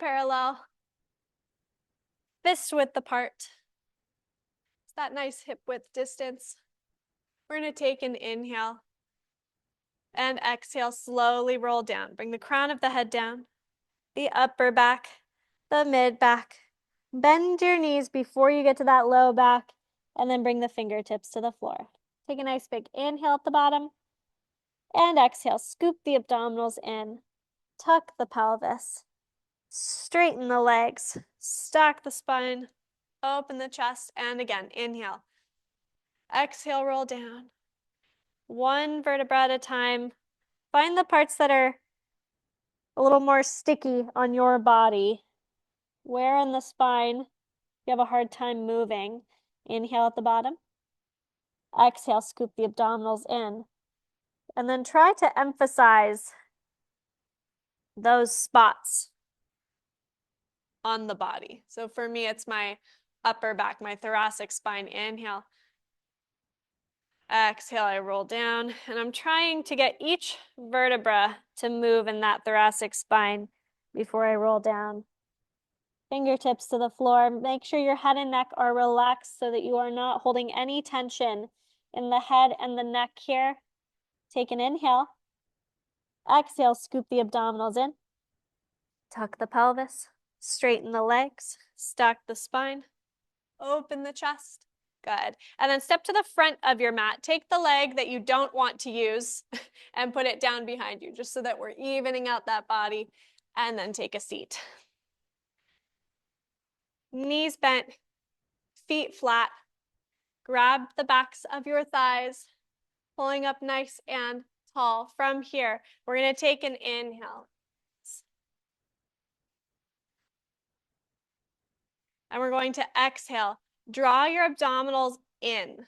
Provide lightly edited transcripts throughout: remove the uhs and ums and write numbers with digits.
parallel, fist width apart. It's that nice hip width distance. We're going to take an inhale and exhale, slowly roll down. Bring the crown of the head down, the upper back, the mid back. Bend your knees before you get to that low back, and then bring the fingertips to the floor. Take a nice big inhale at the bottom, and exhale, scoop the abdominals in, tuck the pelvis, straighten the legs, stack the spine, open the chest, and again, inhale. Exhale, roll down. One vertebra at a time. Find the parts that are a little more sticky on your body. Where in the spine you have a hard time moving. Inhale at the bottom. Exhale, scoop the abdominals in. And then try to emphasize those spots on the body. So for me, it's my upper back, my thoracic spine. Inhale. Exhale, I roll down, and I'm trying to get each vertebra to move in that thoracic spine before I roll down. Fingertips to the floor. Make sure your head and neck are relaxed so that you are not holding any tension in the head and the neck here. Take an inhale. Exhale, scoop the abdominals in. Tuck the pelvis. Straighten the legs. Stack the spine. Open the chest. Good. And then step to the front of your mat. Take the leg that you don't want to use and put it down behind you, just so that we're evening out that body. And then take a seat. Knees bent, feet flat. Grab the backs of your thighs, pulling up nice and tall. From here, we're going to take an inhale. And we're going to exhale. Draw your abdominals in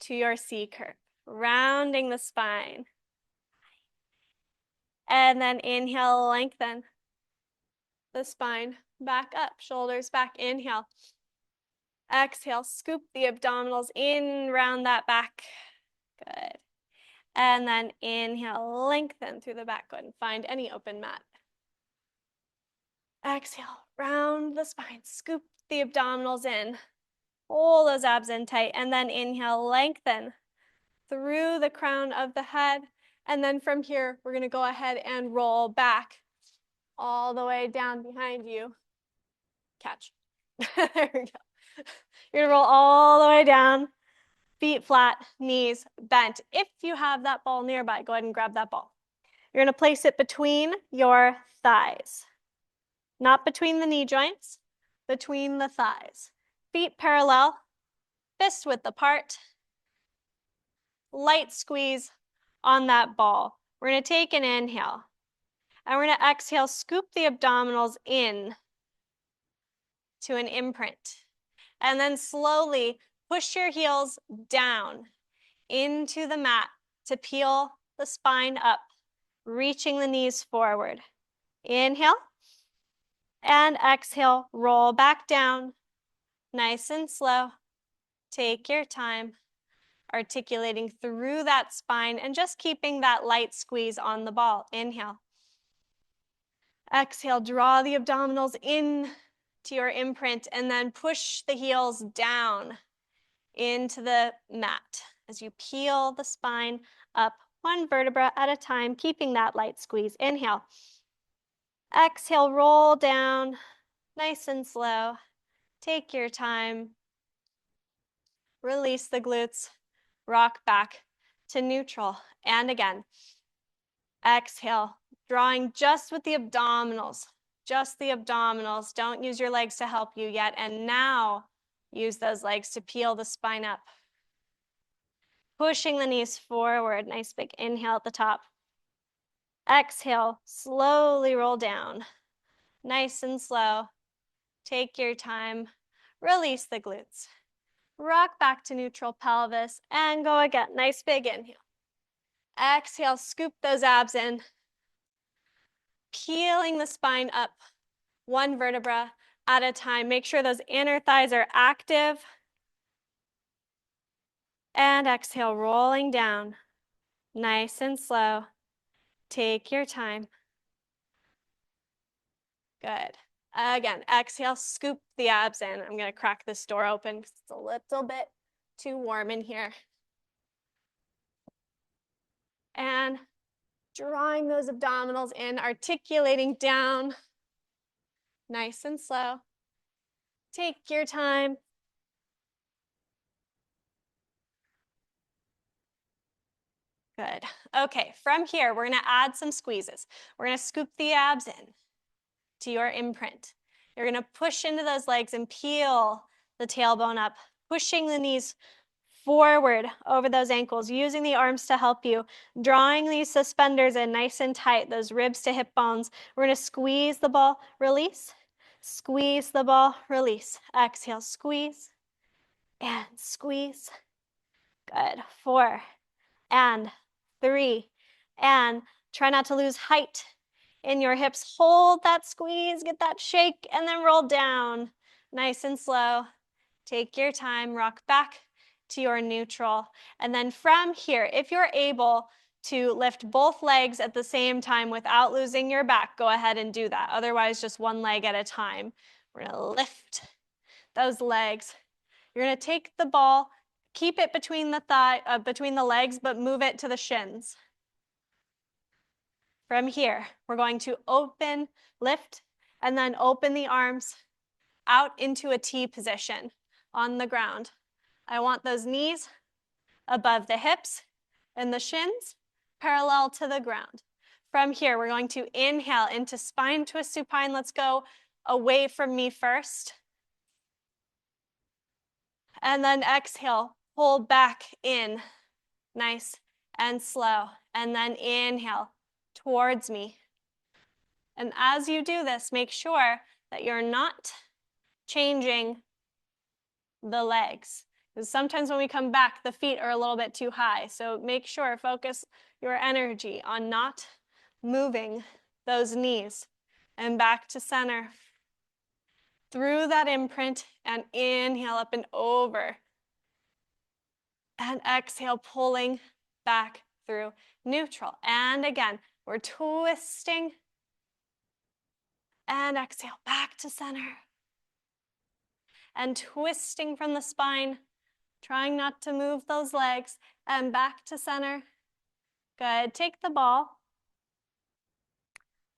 to your C curve, rounding the spine. And then inhale, lengthen the spine back up, shoulders back. Inhale. Exhale, scoop the abdominals in, round that back. Good. And then inhale, lengthen through the back. Go ahead and find any open mat. Exhale, round the spine, scoop the abdominals in. Pull those abs in tight, and then inhale, lengthen through the crown of the head. And then from here, we're going to go ahead and roll back all the way down behind you. Catch. There we go. You're going to roll all the way down, feet flat, knees bent. If you have that ball nearby, go ahead and grab that ball. You're going to place it between your thighs, not between the knee joints, between the thighs. Feet parallel, fist width apart. Light squeeze on that ball. We're going to take an inhale, and we're going to exhale, scoop the abdominals in to an imprint. And then slowly push your heels down into the mat to peel the spine up, reaching the knees forward. Inhale, and exhale, roll back down, nice and slow. Take your time, articulating through that spine and just keeping that light squeeze on the ball. Inhale. Exhale, draw the abdominals in to your imprint, and then push the heels down into the mat as you peel the spine up one vertebra at a time, keeping that light squeeze. Inhale. Exhale, roll down, nice and slow. Take your time. Release the glutes. Rock back to neutral. And again. Exhale, drawing just with the abdominals. Just the abdominals. Don't use your legs to help you yet. And now use those legs to peel the spine up. Pushing the knees forward. Nice big inhale at the top. Exhale, slowly roll down. Nice and slow. Take your time. Release the glutes. Rock back to neutral pelvis and go again. Nice big inhale. Exhale, scoop those abs in. Peeling the spine up one vertebra at a time. Make sure those inner thighs are active. And exhale, rolling down. Nice and slow. Take your time. Good. Again, exhale, scoop the abs in. I'm gonna crack this door open because it's a little bit too warm in here. And drawing those abdominals in, articulating down, nice and slow. Take your time. Good. Okay, from here, we're gonna add some squeezes. We're gonna scoop the abs in to your imprint. You're gonna push into those legs and peel the tailbone up, pushing the knees forward over those ankles, using the arms to help you, drawing these suspenders in nice and tight, those ribs to hip bones. We're gonna squeeze the ball, release, squeeze the ball, release. Exhale, squeeze and squeeze. Good. 4 and 3 and try not to lose height in your hips. Hold that squeeze, get that shake, and then roll down. Nice and slow. Take your time, rock back to your neutral. And then from here, if you're able to lift both legs at the same time without losing your back, go ahead and do that. Otherwise, just one leg at a time. We're gonna lift those legs. You're gonna take the ball, keep it between the legs, but move it to the shins. From here, we're going to open, lift, and then open the arms out into a T position on the ground. I want those knees above the hips and the shins parallel to the ground. From here, we're going to inhale into spine twist supine. Let's go away from me first. And then exhale, pull back in, nice and slow. And then inhale towards me. And as you do this, make sure that you're not changing the legs. Because sometimes when we come back, the feet are a little bit too high. So make sure, focus your energy on not moving those knees. And back to center. Through that imprint and inhale up and over. And exhale, pulling back through neutral. And again, we're twisting. And exhale, back to center. And twisting from the spine, trying not to move those legs. And back to center. Good. Take the ball.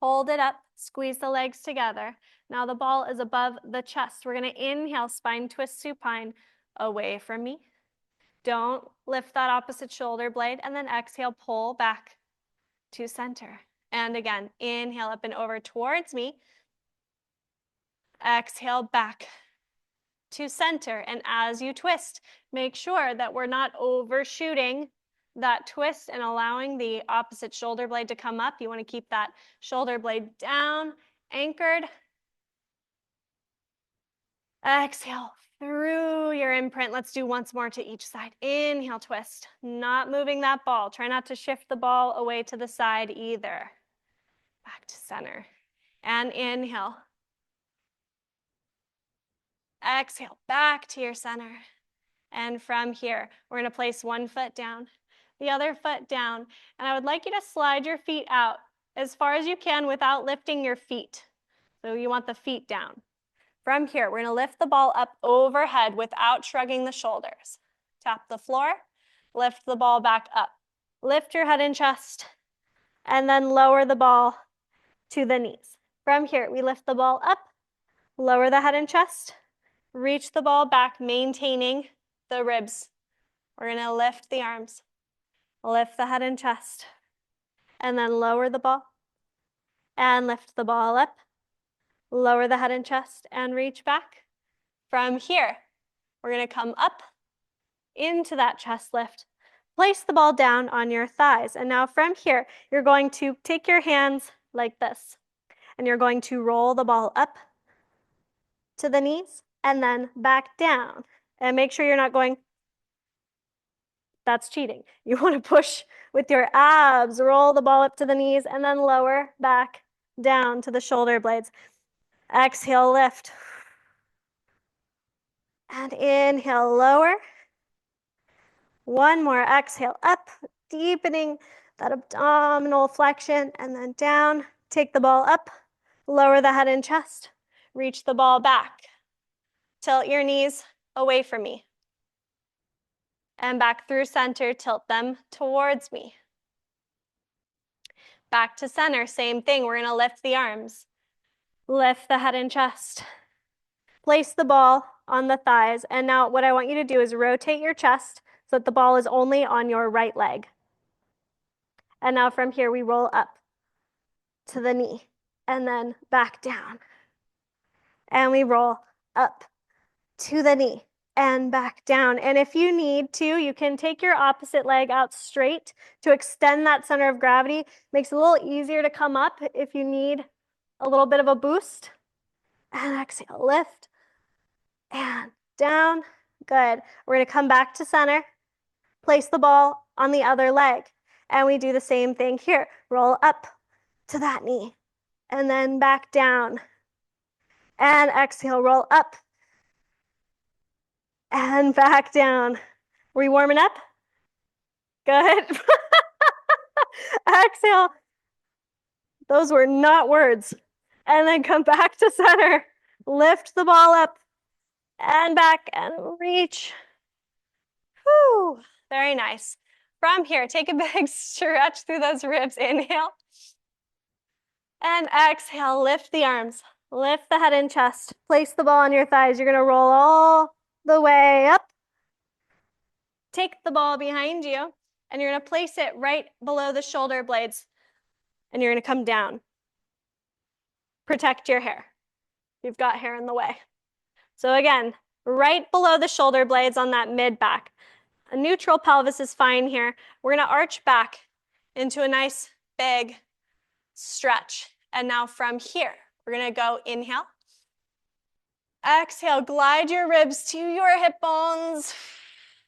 Hold it up. Squeeze the legs together. Now the ball is above the chest. We're going to inhale, spine twist supine away from me. Don't lift that opposite shoulder blade. And then exhale, pull back to center. And again, inhale up and over towards me. Exhale back to center. And as you twist, make sure that we're not overshooting that twist and allowing the opposite shoulder blade to come up. You want to keep that shoulder blade down, anchored. Exhale through your imprint. Let's do once more to each side. Inhale, twist. Not moving that ball. Try not to shift the ball away to the side either. Back to center. And inhale. Exhale, back to your center. And from here, we're going to place one foot down, the other foot down. And I would like you to slide your feet out as far as you can without lifting your feet. So you want the feet down. From here, we're going to lift the ball up overhead without shrugging the shoulders. Tap the floor, lift the ball back up. Lift your head and chest, and then lower the ball to the knees. From here, we lift the ball up, lower the head and chest, reach the ball back, maintaining the ribs. We're going to lift the arms, lift the head and chest, and then lower the ball, and lift the ball up, lower the head and chest, and reach back. From here, we're going to come up into that chest lift. Place the ball down on your thighs. And now from here, you're going to take your hands like this. And you're going to roll the ball up to the knees and then back down. And make sure you're not going, that's cheating. You want to push with your abs, roll the ball up to the knees and then lower back down to the shoulder blades. Exhale, lift. And inhale, lower. One more, exhale, up, deepening that abdominal flexion, and then down. Take the ball up, lower the head and chest, reach the ball back. Tilt your knees away from me. And back through center, tilt them towards me. Back to center, same thing. We're gonna lift the arms. Lift the head and chest. Place the ball on the thighs. And now what I want you to do is rotate your chest so that the ball is only on your right leg. And now from here, we roll up to the knee and then back down. And we roll up to the knee and back down. And if you need to, you can take your opposite leg out straight to extend that center of gravity. Makes it a little easier to come up if you need a little bit of a boost. And exhale, lift and down. Good. We're gonna come back to center, place the ball on the other leg. And we do the same thing here. Roll up to that knee and then back down. And exhale, roll up and back down. Were you warming up? Good. Exhale. Those were not words. And then come back to center. Lift the ball up and back and reach. Whew. Very nice. From here, take a big stretch through those ribs. Inhale. And exhale, lift the arms. Lift the head and chest. Place the ball on your thighs. You're gonna roll all the way up. Take the ball behind you, and you're gonna place it right below the shoulder blades, and you're gonna come down. Protect your hair. You've got hair in the way. So again, right below the shoulder blades on that mid back. A neutral pelvis is fine here. We're gonna arch back into a nice big stretch. And now from here, we're gonna go inhale. Exhale, glide your ribs to your hip bones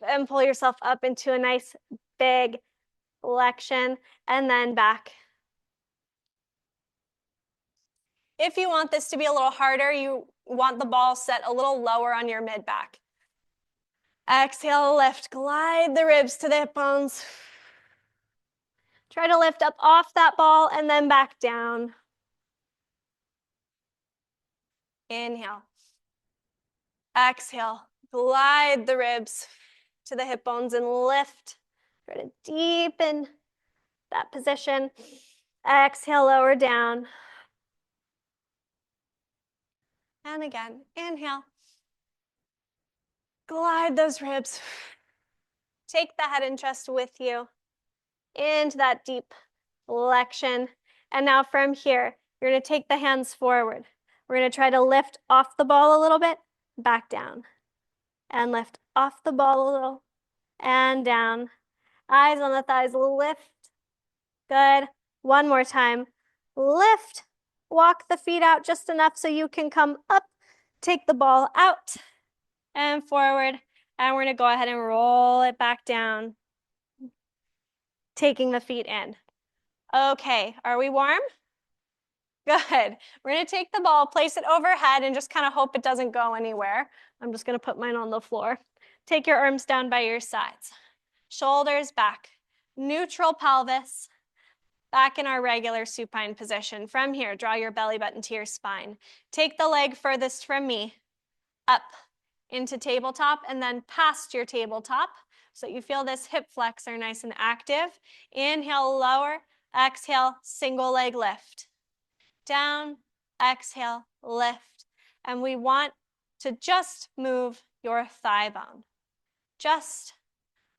and pull yourself up into a nice big flexion and then back. If you want this to be a little harder, you want the ball set a little lower on your mid back. Exhale, lift, glide the ribs to the hip bones. Try to lift up off that ball and then back down. Inhale. Exhale, glide the ribs to the hip bones and lift. Try to deepen that position. Exhale, lower down. And again, inhale. Glide those ribs. Take the head and chest with you into that deep flexion. And now from here, you're gonna take the hands forward. We're gonna try to lift off the ball a little bit, back down. And lift off the ball a little, and down. Eyes on the thighs, lift. Good. One more time. Lift. Walk the feet out just enough so you can come up. Take the ball out and forward. And we're going to go ahead and roll it back down. Taking the feet in. Okay, are we warm? Good. We're going to take the ball, place it overhead, and just kind of hope it doesn't go anywhere. I'm just going to put mine on the floor. Take your arms down by your sides. Shoulders back. Neutral pelvis. Back in our regular supine position. From here, draw your belly button to your spine. Take the leg furthest from me, up into tabletop, and then past your tabletop, so that you feel this hip flexor nice and active. Inhale, lower. Exhale, single leg lift. Down, exhale, lift. And we want to just move your thigh bone. Just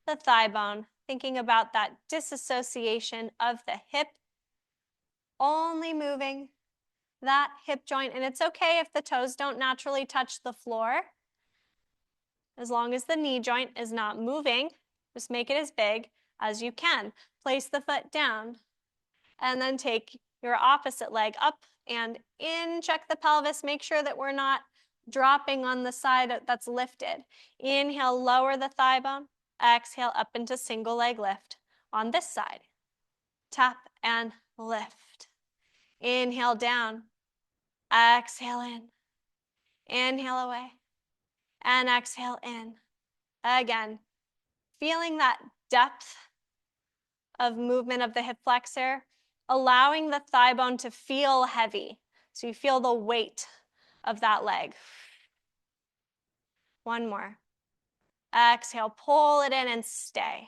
the thigh bone, thinking about that disassociation of the hip, only moving that hip joint. And it's okay if the toes don't naturally touch the floor. As long as the knee joint is not moving, just make it as big as you can. Place the foot down and then take your opposite leg up and in. Check the pelvis. Make sure that we're not dropping on the side that's lifted. Inhale, lower the thigh bone. Exhale, up into single leg lift on this side. Tap and lift. Inhale down. Exhale in. Inhale away. And exhale in. Again, feeling that depth of movement of the hip flexor, allowing the thigh bone to feel heavy. So you feel the weight of that leg. One more. Exhale, pull it in and stay.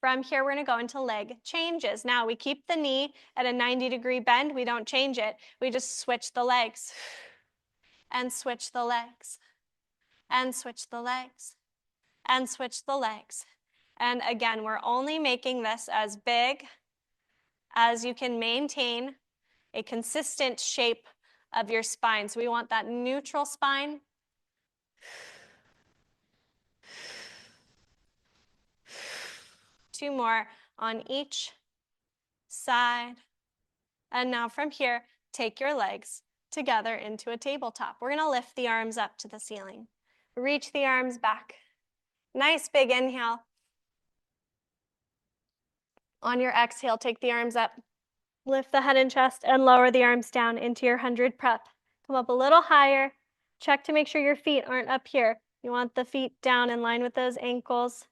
From here, we're gonna go into leg changes. Now, we keep the knee at a 90-degree bend. We don't change it. We just switch the legs and switch the legs and switch the legs and switch the legs. And again, we're only making this as big as you can maintain a consistent shape of your spine. So we want that neutral spine. Two more on each side. And now from here, take your legs together into a tabletop. We're gonna lift the arms up to the ceiling. Reach the arms back. Nice big inhale. On your exhale, take the arms up. Lift the head and chest and lower the arms down into your 100 prep. Come up a little higher. Check to make sure your feet aren't up here. You want the feet down in line with those ankles.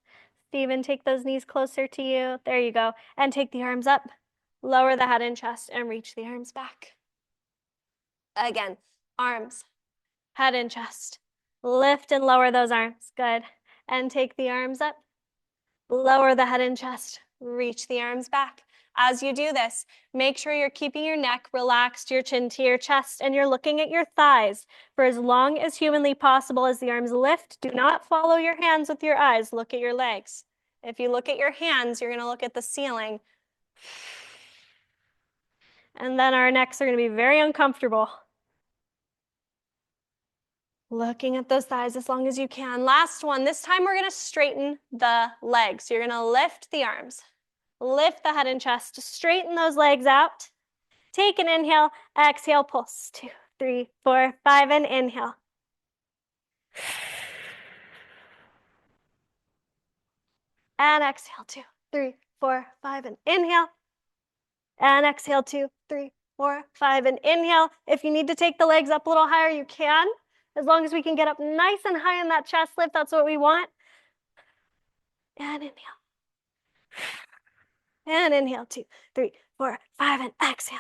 Stephen, take those knees closer to you. There you go. And take the arms up. Lower the head and chest and reach the arms back. Again, arms, head and chest. Lift and lower those arms. Good. And take the arms up. Lower the head and chest. Reach the arms back. As you do this, make sure you're keeping your neck relaxed, your chin to your chest, and you're looking at your thighs for as long as humanly possible as the arms lift. Do not follow your hands with your eyes. Look at your legs. If you look at your hands, you're going to look at the ceiling. And then our necks are going to be very uncomfortable. Looking at those thighs as long as you can. Last one. This time we're going to straighten the legs. So you're going to lift the arms. Lift the head and chest. Straighten those legs out. Take an inhale. Exhale, pulse. 2, 3, 4, 5, and inhale. And exhale, 2, 3, 4, 5, and inhale. And exhale, 2, 3, 4, 5, and inhale. If you need to take the legs up a little higher, you can. As long as we can get up nice and high in that chest lift, that's what we want. And inhale. And inhale, 2, 3, 4, 5, and exhale.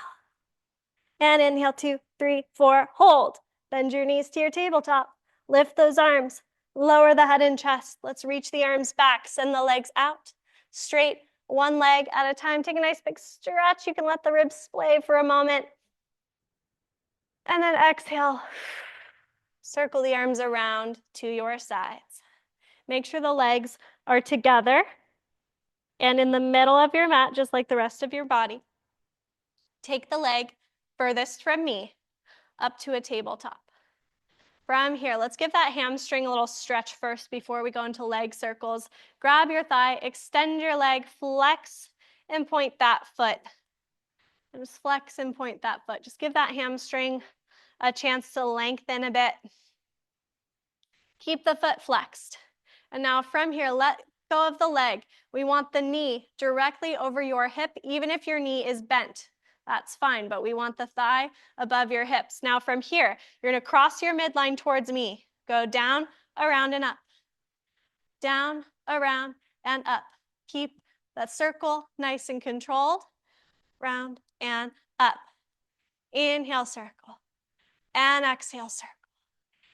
And inhale, 2, 3, 4, hold. Bend your knees to your tabletop. Lift those arms. Lower the head and chest. Let's reach the arms back. Send the legs out. Straight, one leg at a time. Take a nice big stretch. You can let the ribs splay for a moment. And then exhale. Circle the arms around to your sides. Make sure the legs are together and in the middle of your mat, just like the rest of your body. Take the leg furthest from me up to a tabletop. From here, let's give that hamstring a little stretch first before we go into leg circles. Grab your thigh, extend your leg, flex and point that foot. And just flex and point that foot. Just give that hamstring a chance to lengthen a bit. Keep the foot flexed. And now from here, let go of the leg. We want the knee directly over your hip, even if your knee is bent. That's fine, but we want the thigh above your hips. Now from here, you're gonna cross your midline towards me. Go down, around, and up. Down, around, and up. Keep that circle nice and controlled. Round and up. Inhale, circle. And exhale, circle.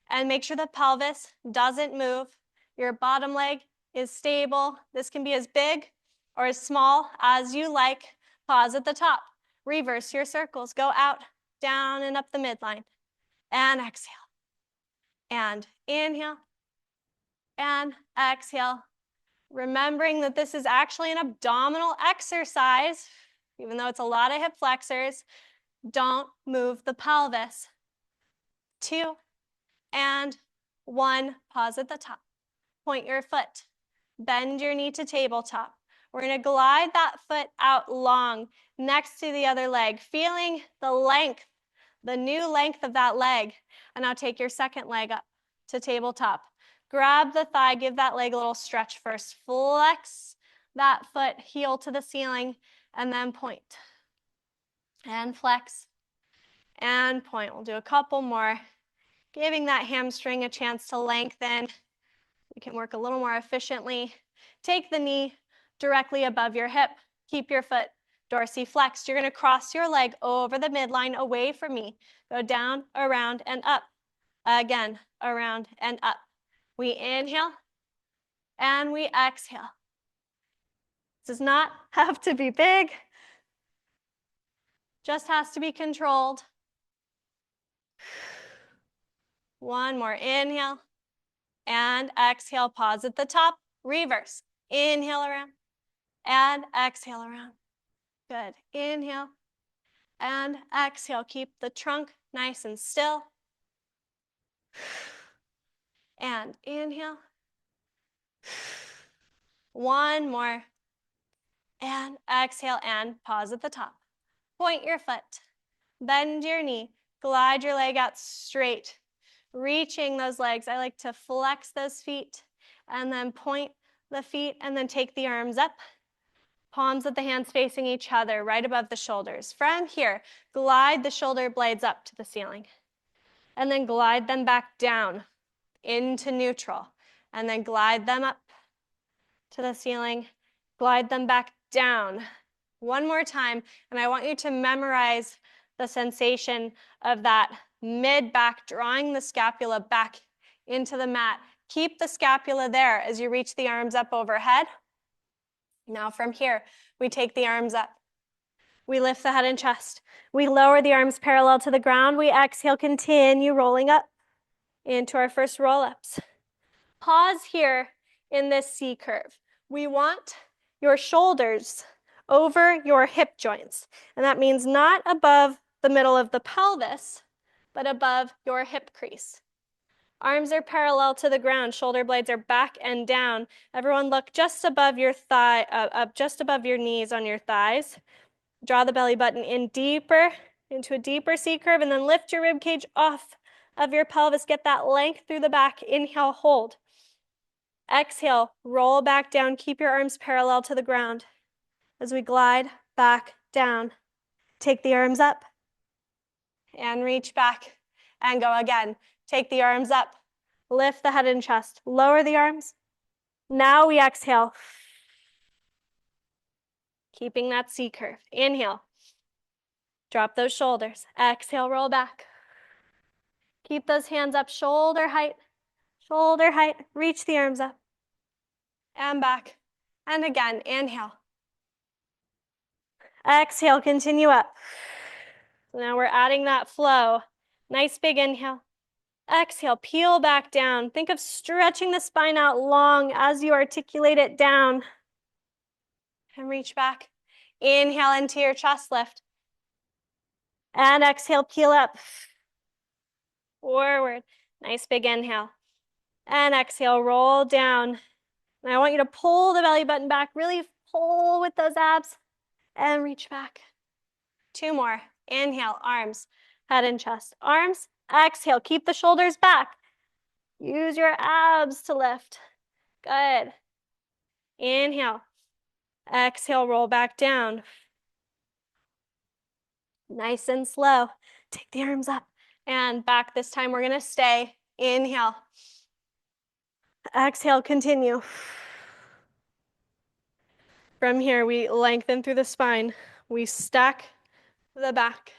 And make sure the pelvis doesn't move. Your bottom leg is stable. This can be as big or as small as you like. Pause at the top. Reverse your circles. Go out, down, and up the midline. And exhale. And inhale. And exhale. Remembering that this is actually an abdominal exercise, even though it's a lot of hip flexors. Don't move the pelvis. 2 and 1. Pause at the top. Point your foot. Bend your knee to tabletop. We're going to glide that foot out long next to the other leg, feeling the length, the new length of that leg. And now take your second leg up to tabletop. Grab the thigh, give that leg a little stretch first. Flex that foot, heel to the ceiling, and then point. And flex, and point. We'll do a couple more, giving that hamstring a chance to lengthen. You can work a little more efficiently. Take the knee directly above your hip. Keep your foot dorsiflexed. You're going to cross your leg over the midline away from me. Go down, around, and up. Again, around and up. We inhale and we exhale. This does not have to be big, just has to be controlled. One more, inhale and exhale, pause at the top, reverse. Inhale around and exhale around. Good, inhale and exhale. Keep the trunk nice and still. And inhale. One more. And exhale and pause at the top. Point your foot, bend your knee, glide your leg out straight, reaching those legs. I like to flex those feet and then point the feet and then take the arms up. Palms of the hands facing each other, right above the shoulders. From here, glide the shoulder blades up to the ceiling. And then glide them back down into neutral. And then glide them up to the ceiling. Glide them back down. One more time, and I want you to memorize the sensation of that mid-back, drawing the scapula back into the mat. Keep the scapula there as you reach the arms up overhead. Now from here, we take the arms up. We lift the head and chest. We lower the arms parallel to the ground. We exhale, continue rolling up into our first roll-ups. Pause here in this C curve. We want your shoulders over your hip joints. And that means not above the middle of the pelvis, but above your hip crease. Arms are parallel to the ground. Shoulder blades are back and down. Everyone look just above your thigh, just above your knees on your thighs. Draw the belly button in deeper, into a deeper C curve, and then lift your rib cage off of your pelvis. Get that length through the back. Inhale, hold. Exhale, roll back down. Keep your arms parallel to the ground. As we glide back down, take the arms up and reach back and go again. Take the arms up, lift the head and chest, lower the arms. Now we exhale, keeping that C curve. Inhale, drop those shoulders. Exhale, roll back. Keep those hands up, shoulder height, reach the arms up and back. And again, inhale. Exhale, continue up. So now we're adding that flow. Nice big inhale. Exhale, peel back down. Think of stretching the spine out long as you articulate it down. And reach back. Inhale into your chest lift. And exhale, peel up. Forward. Nice big inhale. And exhale, roll down. And I want you to pull the belly button back. Really pull with those abs. And reach back. Two more. Inhale, arms, head and chest. Arms, exhale, keep the shoulders back. Use your abs to lift. Good. Inhale. Exhale, roll back down. Nice and slow. Take the arms up and back. This time we're going to stay. Inhale. Exhale, continue. From here, we lengthen through the spine. We stack the back.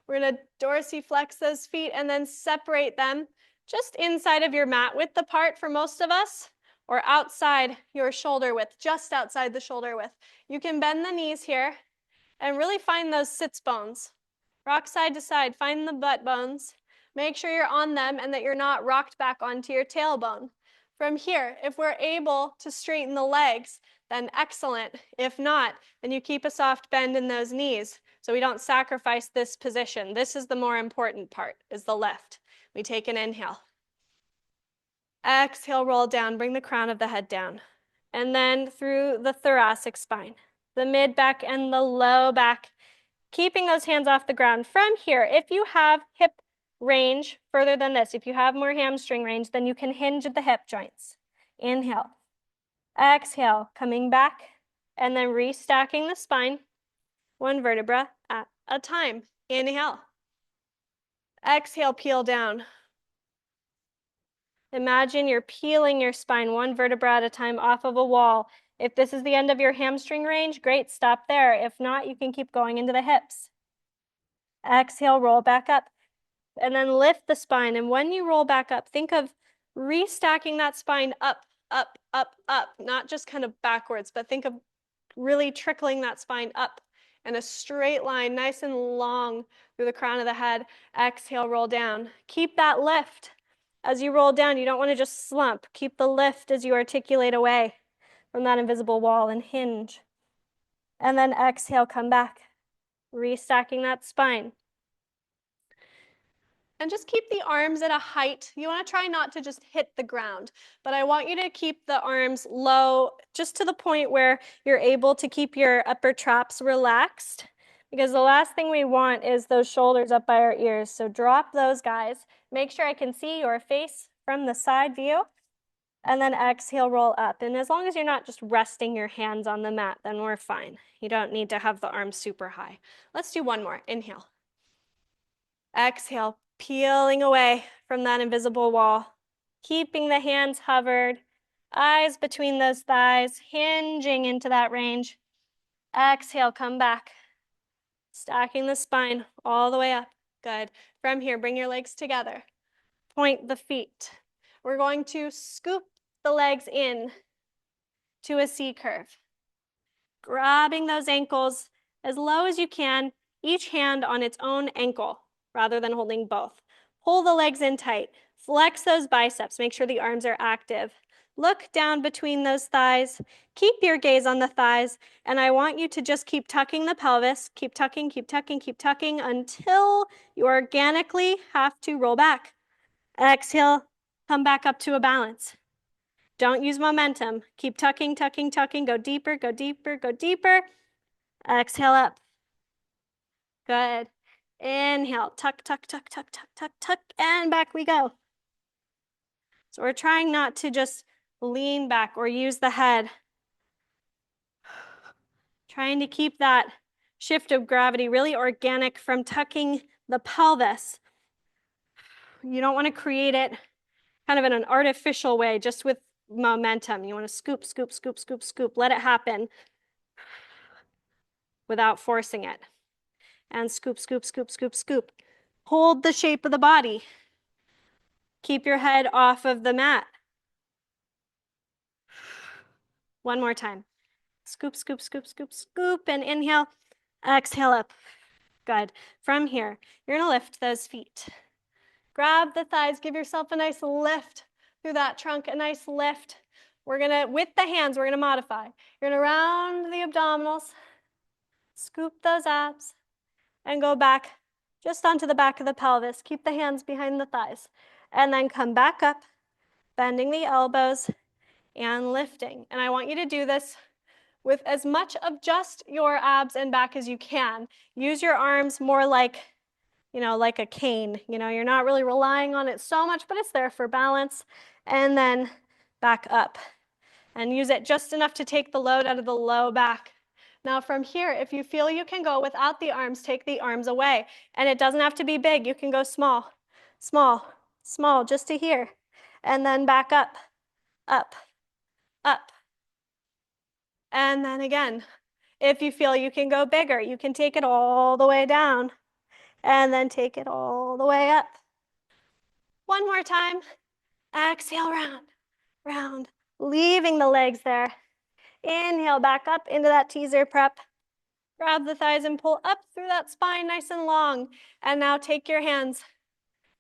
We're going to dorsiflex those feet and then separate them just inside of your mat width apart for most of us, or outside your shoulder width, just outside the shoulder width. You can bend the knees here and really find those sits bones. Rock side to side, find the butt bones. Make sure you're on them and that you're not rocked back onto your tailbone. From here, if we're able to straighten the legs, then excellent. If not, then you keep a soft bend in those knees so we don't sacrifice this position. This is the more important part, is the lift. We take an inhale. Exhale, roll down, bring the crown of the head down. And then through the thoracic spine, the mid back and the low back, keeping those hands off the ground. From here, if you have hip range further than this, if you have more hamstring range, then you can hinge at the hip joints. Inhale. Exhale, coming back, and then restacking the spine, one vertebra at a time. Inhale. Exhale, peel down. Imagine you're peeling your spine one vertebra at a time off of a wall. If this is the end of your hamstring range, great, stop there. If not, you can keep going into the hips. Exhale, roll back up. and then lift the spine. And when you roll back up, think of restacking that spine up, up, up, up, not just kind of backwards, but think of really trickling that spine up in a straight line, nice and long through the crown of the head. Exhale, roll down. Keep that lift as you roll down. You don't want to just slump. Keep the lift as you articulate away from that invisible wall and hinge. And then exhale, come back, restacking that spine. And just keep the arms at a height. You want to try not to just hit the ground, but I want you to keep the arms low, just to the point where you're able to keep your upper traps relaxed, because the last thing we want is those shoulders up by our ears. So drop those, guys. Make sure I can see your face from the side view, and then exhale, roll up. And as long as you're not just resting your hands on the mat, then we're fine. You don't need to have the arms super high. Let's do one more. Inhale. Exhale, peeling away from that invisible wall, keeping the hands hovered, eyes between those thighs, hinging into that range. Exhale, come back, stacking the spine all the way up. Good. From here, bring your legs together. Point the feet. We're going to scoop the legs in to a C curve, grabbing those ankles as low as you can, each hand on its own ankle, rather than holding both. Pull the legs in tight. Flex those biceps. Make sure the arms are active. Look down between those thighs. Keep your gaze on the thighs. And I want you to just keep tucking the pelvis. Keep tucking, keep tucking, keep tucking until you organically have to roll back. Exhale, come back up to a balance. Don't use momentum. Keep tucking, tucking, tucking. Go deeper, go deeper, go deeper. Exhale up. Good. Inhale, tuck, tuck, tuck, tuck, tuck, tuck, tuck, and back we go. So we're trying not to just lean back or use the head. Trying to keep that shift of gravity really organic from tucking the pelvis. You don't want to create it kind of in an artificial way, just with momentum. You want to scoop, scoop, scoop, scoop, scoop. Let it happen without forcing it. And scoop, scoop, scoop, scoop, scoop. Hold the shape of the body. Keep your head off of the mat. One more time. Scoop, scoop, scoop, scoop, scoop, and inhale. Exhale up. Good. From here, you're gonna lift those feet. Grab the thighs, give yourself a nice lift through that trunk, a nice lift. We're gonna, with the hands, we're gonna modify. You're gonna round the abdominals, scoop those abs, and go back just onto the back of the pelvis. Keep the hands behind the thighs. And then come back up, bending the elbows and lifting. And I want you to do this with as much of just your abs and back as you can. Use your arms more like, like a cane. You're not really relying on it so much, but it's there for balance. And then back up. And use it just enough to take the load out of the low back. Now from here, if you feel you can go without the arms, take the arms away. And it doesn't have to be big. You can go small, small, small, just to here. And then back up, up, up. And then again, if you feel you can go bigger, you can take it all the way down and then take it all the way up. One more time. Exhale, round, round, leaving the legs there. Inhale, back up into that teaser prep. Grab the thighs and pull up through that spine nice and long. And now take your hands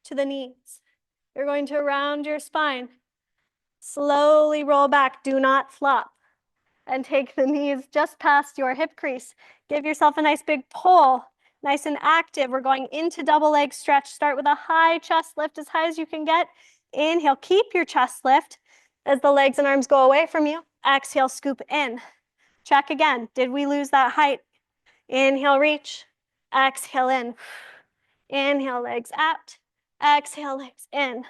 to the knees. You're going to round your spine. Slowly roll back. Do not flop. And take the knees just past your hip crease. Give yourself a nice big pull. Nice and active. We're going into double leg stretch. Start with a high chest lift as high as you can get. Inhale, keep your chest lift as the legs and arms go away from you. Exhale, scoop in. Check again. Did we lose that height? Inhale, reach. Exhale, in. Inhale, legs out. Exhale, legs in.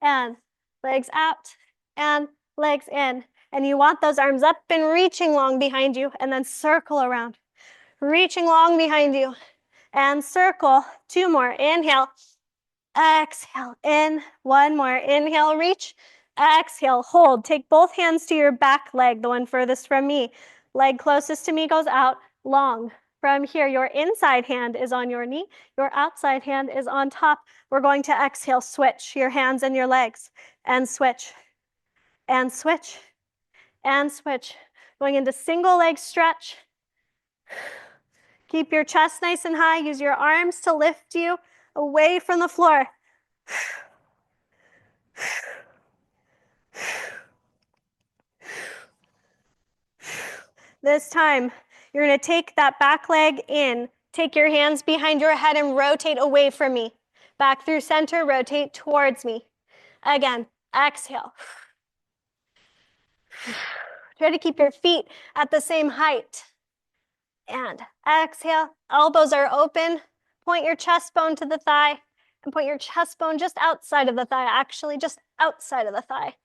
And legs out. And legs in. And you want those arms up and reaching long behind you, and then circle around. Reaching long behind you, and circle. Two more. Inhale. Exhale, in. One more. Inhale, reach. Exhale, hold. Take both hands to your back leg, the one furthest from me. Leg closest to me goes out, long. From here, your inside hand is on your knee, your outside hand is on top. We're going to exhale, switch your hands and your legs, and switch, and switch, and switch. Going into single leg stretch. Keep your chest nice and high. Use your arms to lift you away from the floor. This time, you're going to take that back leg in. Take your hands behind your head and rotate away from me. Back through center, rotate towards me. Again, exhale. Try to keep your feet at the same height. And exhale, elbows are open. Point your chest bone to the thigh and point your chest bone just outside of the thigh, actually just outside of the thigh.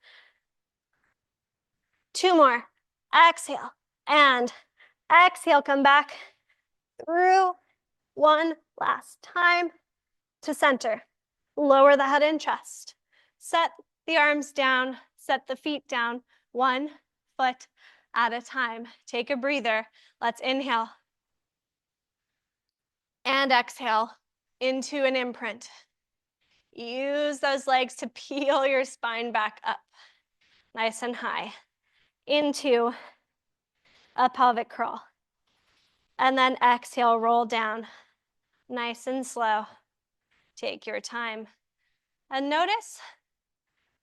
2 more. Exhale and exhale, come back through. 1 last time to center. Lower the head and chest. Set the arms down, set the feet down, 1 foot at a time. Take a breather. Let's inhale and exhale into an imprint. Use those legs to peel your spine back up, nice and high, into a pelvic curl. And then exhale, roll down, nice and slow. Take your time. And notice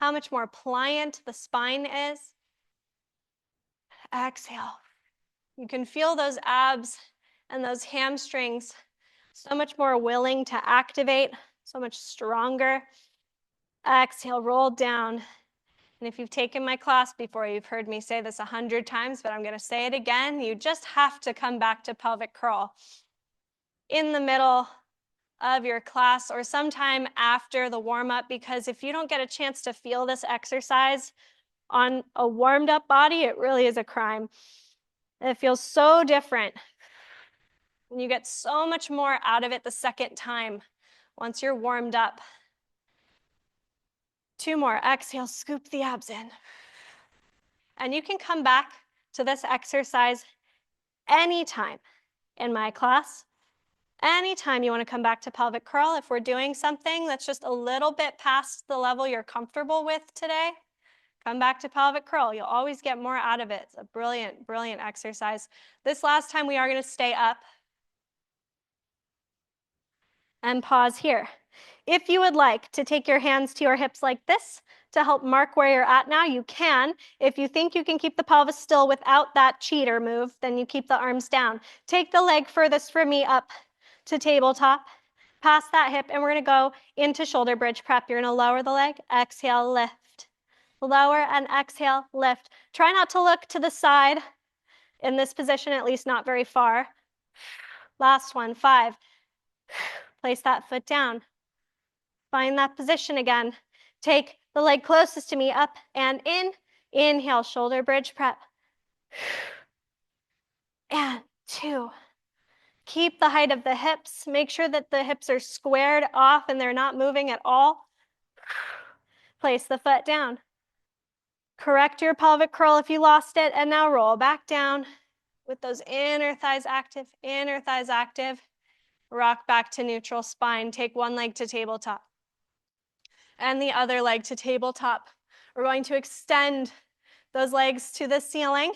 how much more pliant the spine is. Exhale. You can feel those abs and those hamstrings so much more willing to activate, so much stronger. Exhale, roll down. And if you've taken my class before, you've heard me say this 100 times, but I'm going to say it again. You just have to come back to pelvic curl in the middle of your class or sometime after the warm-up, because if you don't get a chance to feel this exercise on a warmed up body, it really is a crime. It feels so different. And you get so much more out of it the second time once you're warmed up. 2 more. Exhale, scoop the abs in. And you can come back to this exercise anytime in my class. Anytime you want to come back to pelvic curl, if we're doing something that's just a little bit past the level you're comfortable with today, come back to pelvic curl. You'll always get more out of it. It's a brilliant, brilliant exercise. This last time we are going to stay up and pause here. If you would like to take your hands to your hips like this to help mark where you're at now, you can. If you think you can keep the pelvis still without that cheater move, then you keep the arms down. Take the leg furthest from me up to tabletop, past that hip, and we're going to go into shoulder bridge prep. You're going to lower the leg, exhale, lift. Lower and exhale, lift. Try not to look to the side in this position, at least not very far. Last one, 5. Place that foot down. Find that position again. Take the leg closest to me, up and in. Inhale, shoulder bridge prep. And 2. Keep the height of the hips. Make sure that the hips are squared off and they're not moving at all. Place the foot down. Correct your pelvic curl if you lost it, and now roll back down with those inner thighs active, inner thighs active. Rock back to neutral spine. Take one leg to tabletop and the other leg to tabletop. We're going to extend those legs to the ceiling.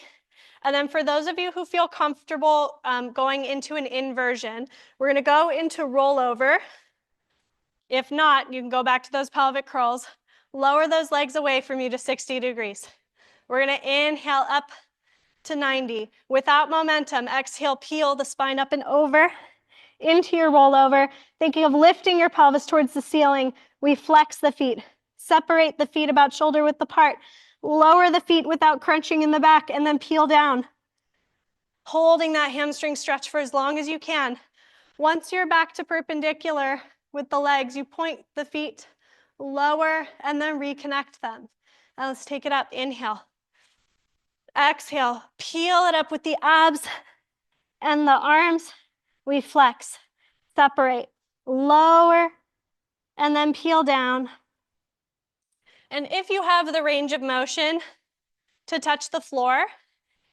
And then for those of you who feel comfortable going into an inversion, we're going to go into rollover. If not, you can go back to those pelvic curls. Lower those legs away from you to 60 degrees. We're going to inhale up to 90. Without momentum, exhale, peel the spine up and over into your rollover. Thinking of lifting your pelvis towards the ceiling, we flex the feet. Separate the feet about shoulder width apart. Lower the feet without crunching in the back, and then peel down. Holding that hamstring stretch for as long as you can. Once you're back to perpendicular with the legs, you point the feet lower and then reconnect them. Now let's take it up. Inhale. Exhale. Peel it up with the abs and the arms. We flex, separate, lower, and then peel down. And if you have the range of motion to touch the floor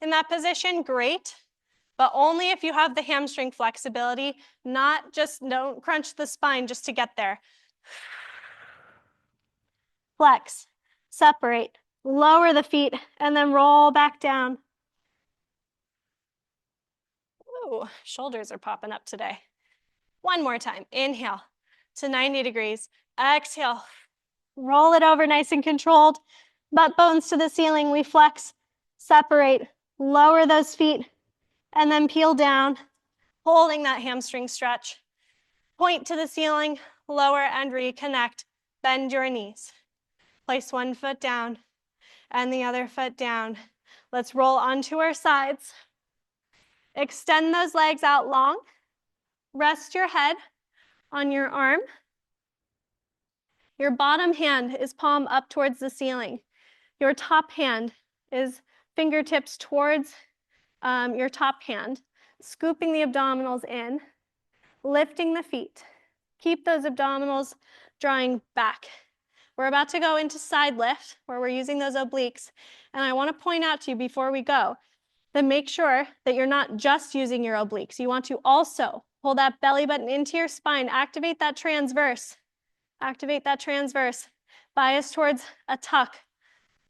in that position, great. but only if you have the hamstring flexibility, not just, don't crunch the spine just to get there. Flex, separate, lower the feet, and then roll back down. Ooh, shoulders are popping up today. One more time. Inhale to 90 degrees. Exhale. Roll it over nice and controlled. Butt bones to the ceiling. We flex, separate, lower those feet, and then peel down, holding that hamstring stretch. Point to the ceiling, lower and reconnect. Bend your knees. Place one foot down and the other foot down. Let's roll onto our sides. Extend those legs out long. Rest your head on your arm. Your bottom hand is palm up towards the ceiling. Your top hand is fingertips towards your top hand, scooping the abdominals in, lifting the feet. Keep those abdominals drawing back. We're about to go into side lift where we're using those obliques. And I want to point out to you before we go that make sure that you're not just using your obliques. You want to also pull that belly button into your spine, activate that transverse. Activate that transverse. Bias towards a tuck,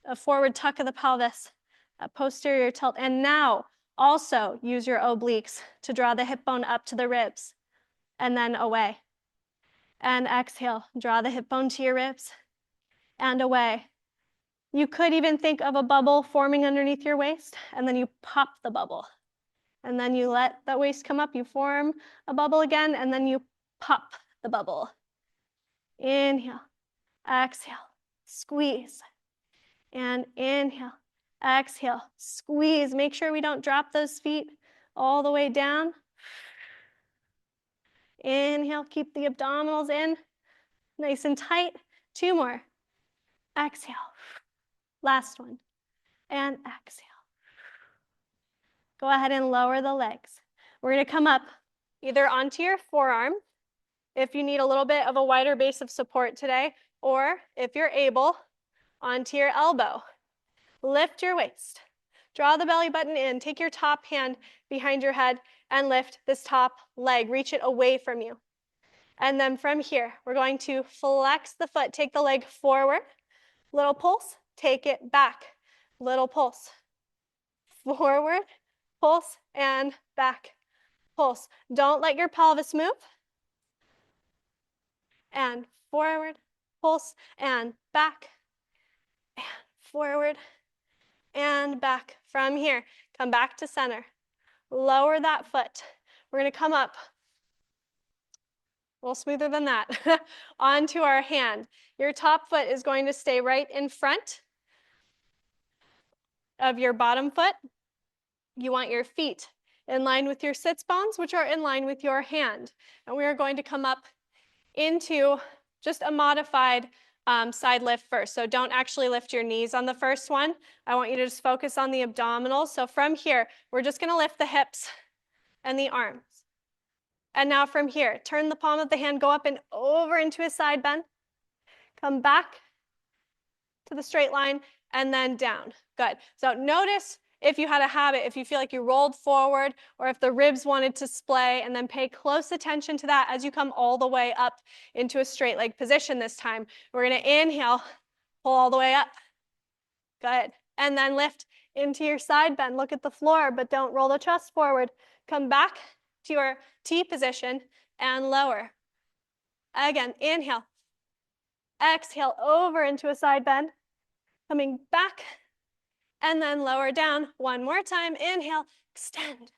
a forward tuck of the pelvis, a posterior tilt. And now also use your obliques to draw the hip bone up to the ribs and then away. And exhale, draw the hip bone to your ribs and away. You could even think of a bubble forming underneath your waist, and then you pop the bubble. And then you let that waist come up, you form a bubble again, and then you pop the bubble. Inhale, exhale, squeeze. And inhale, exhale, squeeze. Make sure we don't drop those feet all the way down. Inhale, keep the abdominals in, nice and tight. Two more. Exhale. Last one. And exhale. Go ahead and lower the legs. We're going to come up either onto your forearm if you need a little bit of a wider base of support today, or if you're able, onto your elbow. Lift your waist. Draw the belly button in. Take your top hand behind your head and lift this top leg. Reach it away from you. And then from here, we're going to flex the foot. Take the leg forward. Little pulse. Take it back. Little pulse. Forward. Pulse and back. Pulse. Don't let your pelvis move. And forward. Pulse and back. And forward. And back. From here, come back to center. Lower that foot. We're going to come up a little smoother than that onto our hand. Your top foot is going to stay right in front of your bottom foot. You want your feet in line with your sits bones, which are in line with your hand. And we are going to come up into just a modified side lift first. So don't actually lift your knees on the first one. I want you to just focus on the abdominals. So from here, we're just going to lift the hips and the arms. And now from here, turn the palm of the hand, go up and over into a side bend. Come back to the straight line and then down. Good. So notice if you had a habit, if you feel like you rolled forward or if the ribs wanted to splay, and then pay close attention to that as you come all the way up into a straight leg position this time. We're going to inhale, pull all the way up. Good. And then lift into your side bend. Look at the floor, but don't roll the chest forward. Come back to your T position and lower. Again, inhale. Exhale over into a side bend. Coming back and then lower down. One more time. Inhale, extend,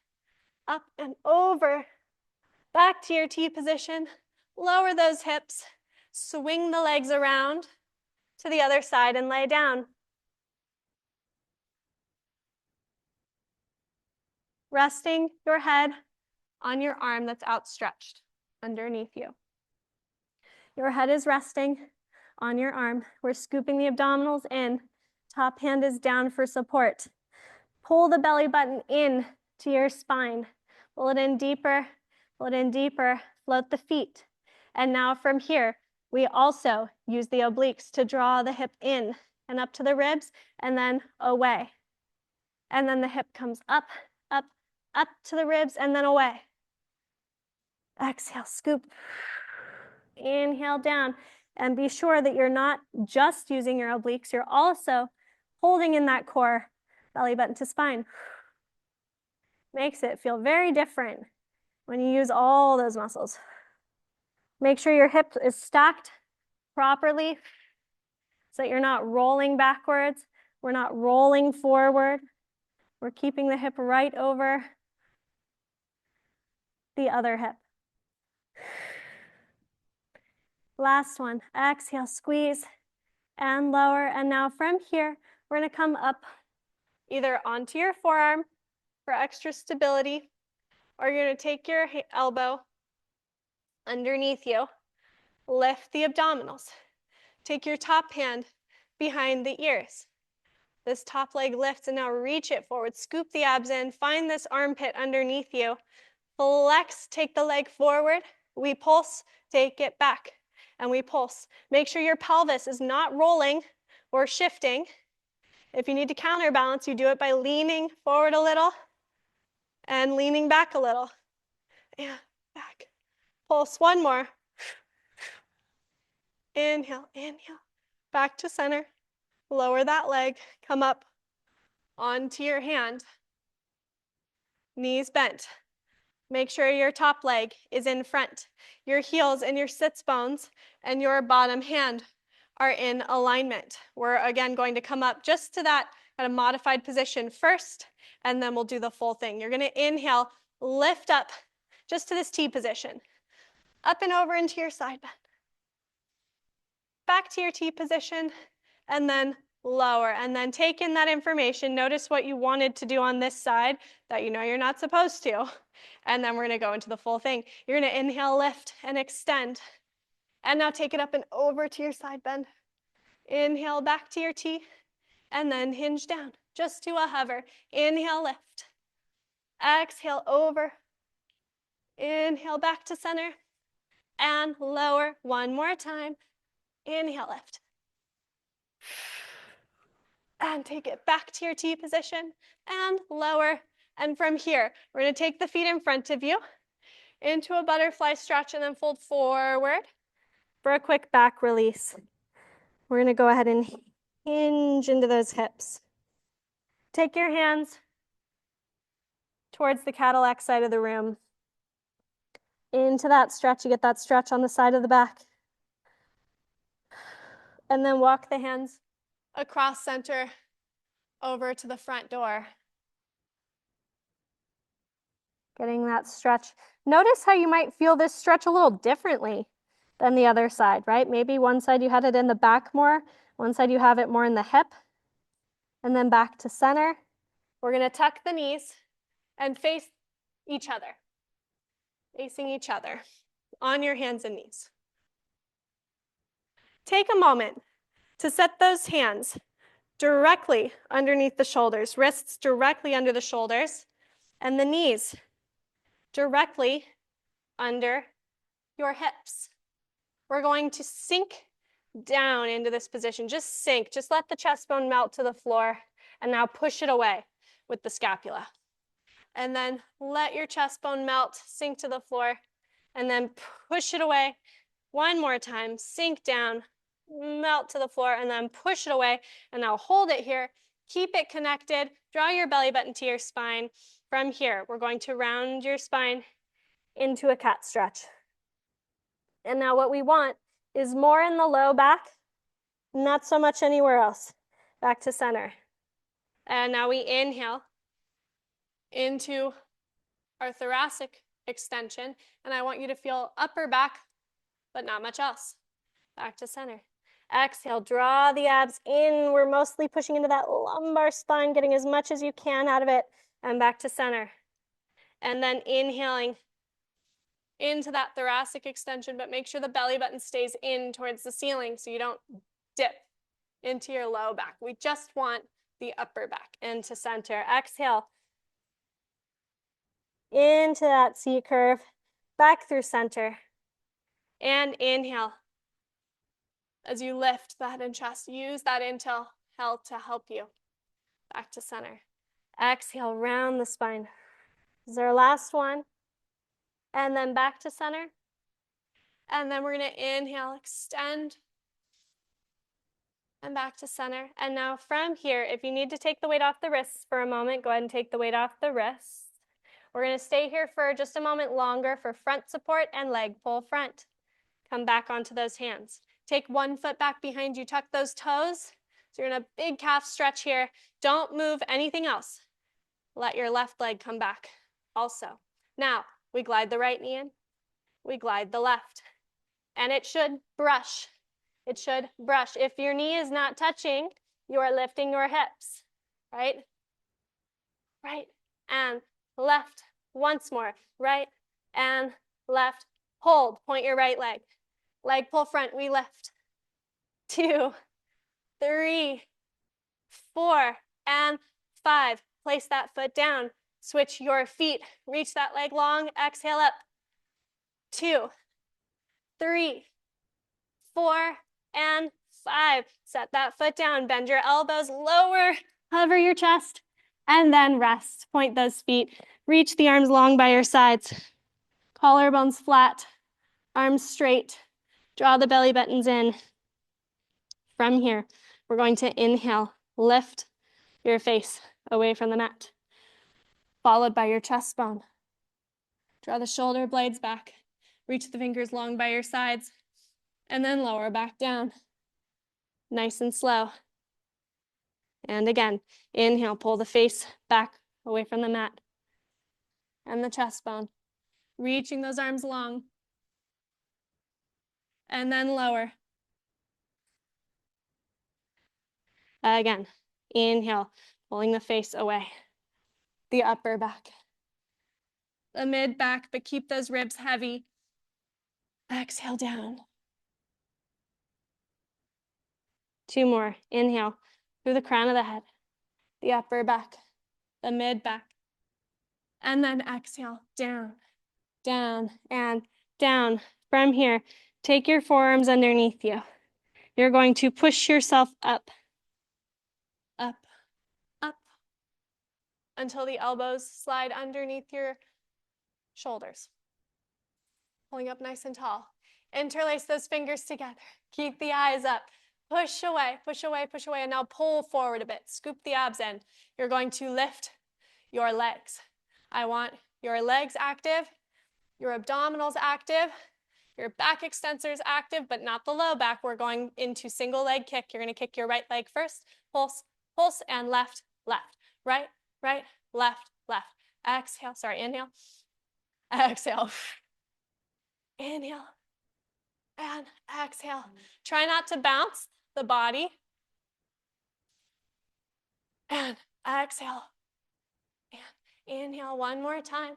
up and over. Back to your T position. Lower those hips. Swing the legs around to the other side and lay down. Resting your head on your arm that's outstretched underneath you. Your head is resting on your arm. We're scooping the abdominals in. Top hand is down for support. Pull the belly button in to your spine. Pull it in deeper, pull it in deeper. Float the feet. And now from here, we also use the obliques to draw the hip in and up to the ribs and then away. And then the hip comes up, up, up to the ribs and then away. Exhale, scoop. Inhale down, and be sure that you're not just using your obliques, you're also holding in that core, belly button to spine. Makes it feel very different when you use all those muscles. Make sure your hip is stacked properly so that you're not rolling backwards. We're not rolling forward. We're keeping the hip right over the other hip. Last one. Exhale, squeeze and lower. And now from here, we're going to come up either onto your forearm for extra stability, or you're going to take your elbow underneath you, lift the abdominals. Take your top hand behind the ears. This top leg lifts, and now reach it forward. Scoop the abs in. Find this armpit underneath you. Flex, take the leg forward. We pulse, take it back, and we pulse. Make sure your pelvis is not rolling or shifting. If you need to counterbalance, you do it by leaning forward a little and leaning back a little. Yeah, back. Pulse, one more. Inhale, inhale. Back to center. Lower that leg, come up onto your hand. Knees bent. Make sure your top leg is in front. Your heels and your sits bones and your bottom hand are in alignment. We're again going to come up just to that kind of modified position first, and then we'll do the full thing. You're going to inhale, lift up just to this T position. Up and over into your side bend. Back to your T position, and then lower, and then take in that information. Notice what you wanted to do on this side that you know you're not supposed to, and then we're going to go into the full thing. You're going to inhale, lift, and extend, and now take it up and over to your side bend. Inhale, back to your T, and then hinge down, just to a hover. Inhale, lift. Exhale, over. Inhale, back to center, and lower. One more time. Inhale, lift. And take it back to your T position and lower. And from here, we're going to take the feet in front of you into a butterfly stretch and then fold forward for a quick back release. We're going to go ahead and hinge into those hips. Take your hands towards the Cadillac side of the room. Into that stretch, you get that stretch on the side of the back. And then walk the hands across center over to the front door. Getting that stretch. Notice how you might feel this stretch a little differently than the other side, right? Maybe one side you had it in the back more, one side you have it more in the hip, and then back to center. We're going to tuck the knees and face each other, facing each other on your hands and knees. Take a moment to set those hands directly underneath the shoulders, wrists directly under the shoulders, and the knees directly under your hips. We're going to sink down into this position. Just sink. Just let the chest bone melt to the floor, and now push it away with the scapula. And then let your chest bone melt, sink to the floor, and then push it away. One more time. Sink down, melt to the floor, and then push it away. And now hold it here. Keep it connected. Draw your belly button to your spine. From here, we're going to round your spine into a cat stretch. And now what we want is more in the low back, not so much anywhere else. Back to center. And now we inhale into our thoracic extension. And I want you to feel upper back, but not much else. Back to center. Exhale, draw the abs in. We're mostly pushing into that lumbar spine, getting as much as you can out of it. And back to center. And then inhaling into that thoracic extension, but make sure the belly button stays in towards the ceiling so you don't dip into your low back. We just want the upper back into center. Exhale into that C curve, back through center. And inhale. As you lift the head and chest, use that inhale to help you. Back to center. Exhale, round the spine. This is our last one. And then back to center. And then we're going to inhale, extend, and back to center. And now from here, if you need to take the weight off the wrists for a moment, go ahead and take the weight off the wrists. We're going to stay here for just a moment longer for front support and leg pull front. Come back onto those hands. Take one foot back behind you, tuck those toes. So you're in a big calf stretch here. Don't move anything else. Let your left leg come back also. Now, we glide the right knee in. We glide the left. And it should brush. It should brush. If your knee is not touching, you are lifting your hips, right? Right and left. Once more. Right and left. Hold. Point your right leg. Leg pull front. We lift. 2, 3, 4, and 5. Place that foot down. Switch your feet. Reach that leg long. Exhale up. 2, 3, 4, and 5. Set that foot down. Bend your elbows lower. Hover your chest. And then rest. Point those feet. Reach the arms long by your sides. Collarbones flat. Arms straight. Draw the belly buttons in. From here, we're going to inhale. Lift your face away from the mat, followed by your chest bone. Draw the shoulder blades back. Reach the fingers long by your sides, and then lower back down. Nice and slow. And again, inhale, pull the face back away from the mat and the chest bone. Reaching those arms long. And then lower. Again, inhale, pulling the face away. The upper back. The mid back, but keep those ribs heavy. Exhale down. 2 more. Inhale through the crown of the head, the upper back, the mid back. And then exhale down, down, and down. From here, take your forearms underneath you. You're going to push yourself up, up, up, until the elbows slide underneath your shoulders. Pulling up nice and tall. Interlace those fingers together. Keep the eyes up. Push away, push away, push away, and now pull forward a bit. Scoop the abs in. You're going to lift your legs. I want your legs active, your abdominals active, your back extensors active, but not the low back. We're going into single leg kick. You're going to kick your right leg first. Pulse, pulse, and left, left. Right, right, left, left. Exhale, sorry, inhale. Exhale. Inhale. And exhale. Try not to bounce the body. And exhale. And inhale one more time.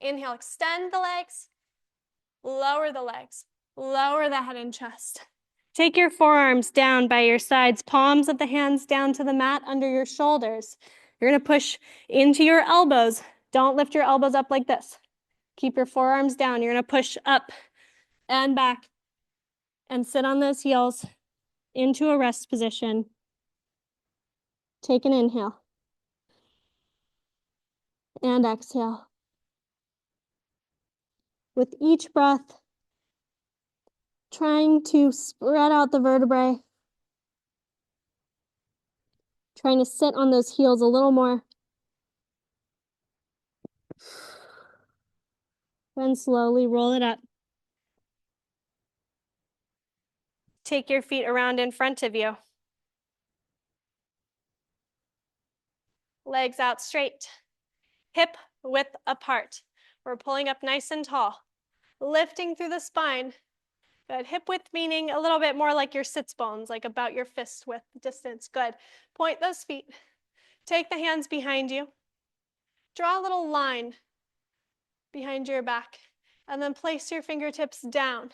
Inhale, extend the legs. Lower the legs. Lower the head and chest. Take your forearms down by your sides, palms of the hands down to the mat under your shoulders. You're going to push into your elbows. Don't lift your elbows up like this. Keep your forearms down. You're going to push up and back and sit on those heels into a rest position. Take an inhale and exhale. With each breath, trying to spread out the vertebrae, trying to sit on those heels a little more. Then slowly roll it up. Take your feet around in front of you. Legs out straight. Hip width apart. We're pulling up nice and tall. Lifting through the spine. Good. Hip width meaning a little bit more like your sits bones, like about your fist width distance. Good. Point those feet. Take the hands behind you. Draw a little line behind your back. And then place your fingertips down.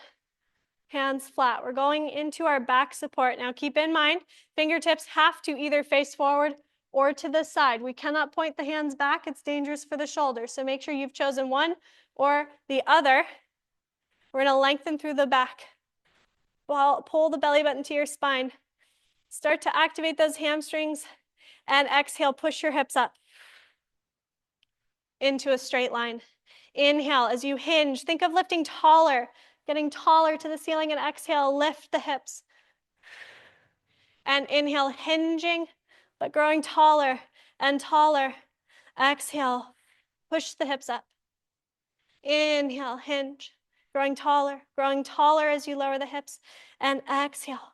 Hands flat. We're going into our back support. Now keep in mind, fingertips have to either face forward or to the side. We cannot point the hands back. It's dangerous for the shoulders. So make sure you've chosen one or the other. We're going to lengthen through the back. Pull the belly button to your spine. Start to activate those hamstrings and exhale, push your hips up. into a straight line. Inhale as you hinge. Think of lifting taller, getting taller to the ceiling, and exhale, lift the hips. And inhale, hinging, but growing taller and taller. Exhale, push the hips up. Inhale, hinge, growing taller as you lower the hips. And exhale.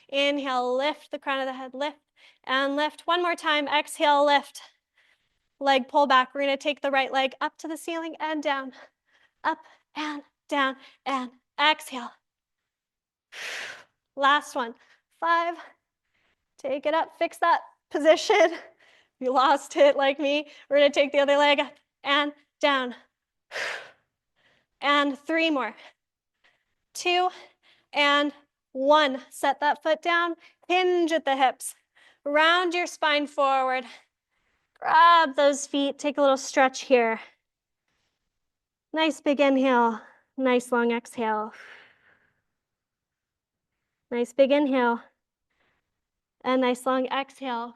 Inhale, lift the crown of the head, lift and lift. One more time, exhale, lift. Leg pull back. We're gonna take the right leg up to the ceiling and down. Up and down and exhale. Last one. 5. Take it up, fix that position. If you lost it like me, we're gonna take the other leg up and down. And 3 more. 2 and 1. Set that foot down, hinge at the hips. Round your spine forward. Grab those feet, take a little stretch here. Nice big inhale, nice long exhale. Nice big inhale and nice long exhale.